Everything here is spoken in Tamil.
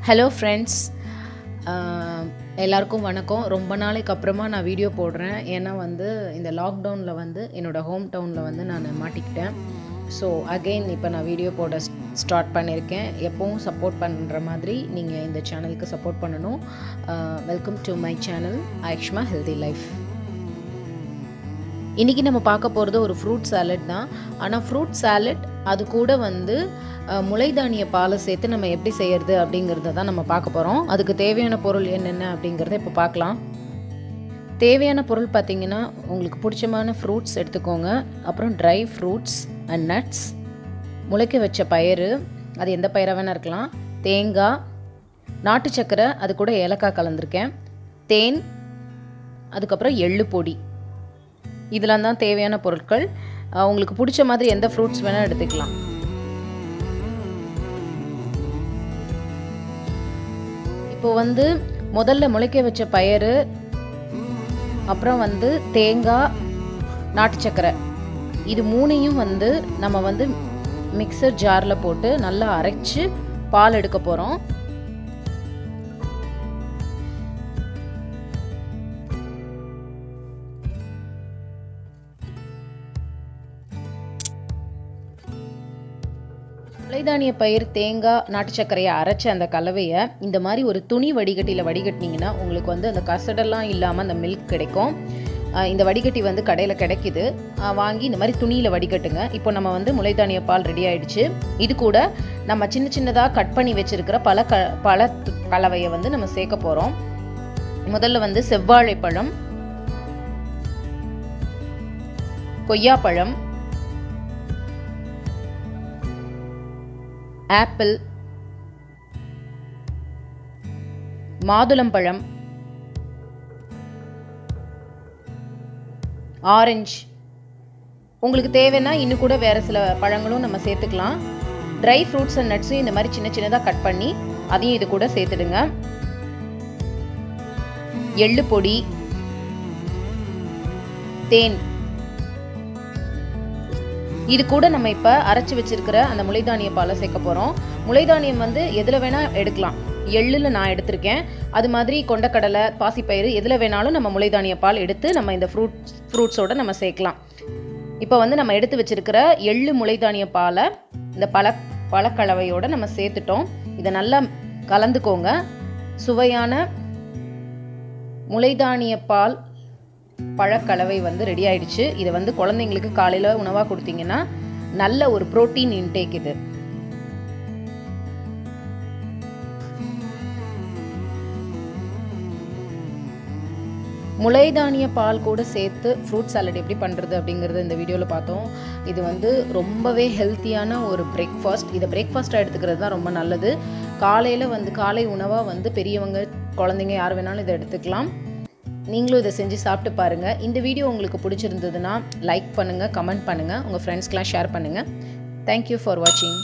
Hello friends, எல்லாருக்கும் வணக்கம். ரொம்ப நாளைக்கு அப்புறமா நான் வீடியோ போடுறேன். ஏன்னா வந்து இந்த லாக்டவுனில் வந்து என்னோட ஹோம் டவுனில் வந்து நான் மாட்டிக்கிட்டேன். ஸோ அகெயின் இப்போ நான் வீடியோ போட ஸ்டார்ட் பண்ணியிருக்கேன். எப்பவும் சப்போர்ட் பண்ணுற மாதிரி நீங்கள் இந்த சேனலுக்கு சப்போர்ட் பண்ணணும். Welcome to my channel Ayuskama-Healthy life. இன்றைக்கி நம்ம பார்க்க போகிறது ஒரு ஃப்ரூட் சாலட் தான். ஆனால் ஃப்ரூட் சாலட் அது கூட வந்து முளைதானிய பாலை சேர்த்து நம்ம எப்படி செய்கிறது அப்படிங்கிறத தான் நம்ம பார்க்க போகிறோம். அதுக்கு தேவையான பொருள் என்னென்ன அப்படிங்கிறத இப்போ பார்க்கலாம். தேவையான பொருள் பார்த்திங்கன்னா உங்களுக்கு பிடிச்சமான ஃப்ரூட்ஸ் எடுத்துக்கோங்க. அப்புறம் ட்ரை ஃப்ரூட்ஸ் அண்ட் நட்ஸ், முளைக்க வச்ச பயிறு, அது எந்த பயிராக வேணால் இருக்கலாம், தேங்காய், நாட்டு சக்கரை, அது கூட ஏலக்காய் கலந்துருக்கேன், தேன், அதுக்கப்புறம் எள்ளு பொடி. இதெல்லாம் தான் தேவையான பொருட்கள். உங்களுக்கு பிடிச்ச மாதிரி எந்த ஃப்ரூட்ஸ் வேணால் எடுத்துக்கலாம். இப்போ வந்து முதல்ல முளைக்க வச்ச பயிறு, அப்புறம் வந்து தேங்காய், நாட்டு சக்கரை, இது மூணையும் வந்து நம்ம வந்து மிக்சர் ஜாரில் போட்டு நல்லா அரைச்சி பால் எடுக்க போகிறோம். முளைதானிய பயிர், தேங்காய், நாட்டு சர்க்கரையை அரைச்ச அந்த கலவையை இந்த மாதிரி ஒரு துணி வடிகட்டியில் வடிகட்டினீங்கன்னா உங்களுக்கு வந்து அந்த கசடெல்லாம் இல்லாமல் அந்த மில்க் கிடைக்கும். இந்த வடிகட்டி வந்து கடையில் கிடைக்குது, வாங்கி இந்த மாதிரி துணியில் வடிகட்டுங்க. இப்போ நம்ம வந்து முளைதானிய பால் ரெடி ஆகிடுச்சு. இது கூட நம்ம சின்ன சின்னதாக கட் பண்ணி வச்சுருக்கிற பழ கலவையை வந்து நம்ம சேர்க்க போகிறோம். முதல்ல வந்து செவ்வாழைப்பழம், கொய்யாப்பழம், ஆப்பிள், மாதுளம்பழம், ஆரஞ்சு, உங்களுக்கு தேவைன்னா இன்னும் கூட வேறு சில பழங்களும் நம்ம சேர்த்துக்கலாம். ட்ரை ஃப்ரூட்ஸ் அண்ட் நட்ஸும் இந்த மாதிரி சின்ன சின்னதாக கட் பண்ணி அதையும் இது கூட சேர்த்துடுங்க. எள்ளு பொடி, தேன், இது கூட நம்ம இப்போ அரைச்சி வச்சிருக்கிற அந்த முளைதானிய பாலை சேர்க்க போகிறோம். முளைதானியம் வந்து எதில் வேணால் எடுக்கலாம். எள்ளில் நான் எடுத்திருக்கேன். அது மாதிரி கொண்டக்கடலை, பாசிப்பயிறு, எதில் வேணாலும் நம்ம முளைதானிய பால் எடுத்து நம்ம இந்த ஃப்ரூட்ஸோடு நம்ம சேர்க்கலாம். இப்போ வந்து நம்ம எடுத்து வச்சிருக்கிற எள்ளு முளைதானிய பாலை இந்த பழக்கலவையோடு நம்ம சேர்த்துட்டோம். இதை நல்லா கலந்துக்கோங்க. சுவையான முளைதானிய பால் பழக்கலவை வந்து ரெடி ஆயிடுச்சு. இதை வந்து குழந்தைங்களுக்கு காலையில் உணவாக கொடுத்தீங்கன்னா நல்ல ஒரு புரோட்டீன் இன்டேக் இது. முளைதானிய பால் கூட சேர்த்து ஃப்ரூட் சாலட் எப்படி பண்ணுறது அப்படிங்கிறது இந்த வீடியோவில் பார்த்தோம். இது வந்து ரொம்பவே ஹெல்த்தியான ஒரு பிரேக்ஃபாஸ்ட். இதை பிரேக்ஃபாஸ்ட்டாக எடுத்துக்கிறது தான் ரொம்ப நல்லது. காலையில் வந்து காலை உணவாக வந்து பெரியவங்க, குழந்தைங்க யார் வேணாலும் இதை எடுத்துக்கலாம். நீங்களும் இதை செஞ்சு சாப்பிட்டு பாருங்கள். இந்த வீடியோ உங்களுக்கு பிடிச்சிருந்ததுன்னா லைக் பண்ணுங்கள், கமெண்ட் பண்ணுங்கள், உங்கள் ஃப்ரெண்ட்ஸ்க்கெலாம் ஷேர் பண்ணுங்கள். தேங்க்யூ ஃபார் வாட்சிங்.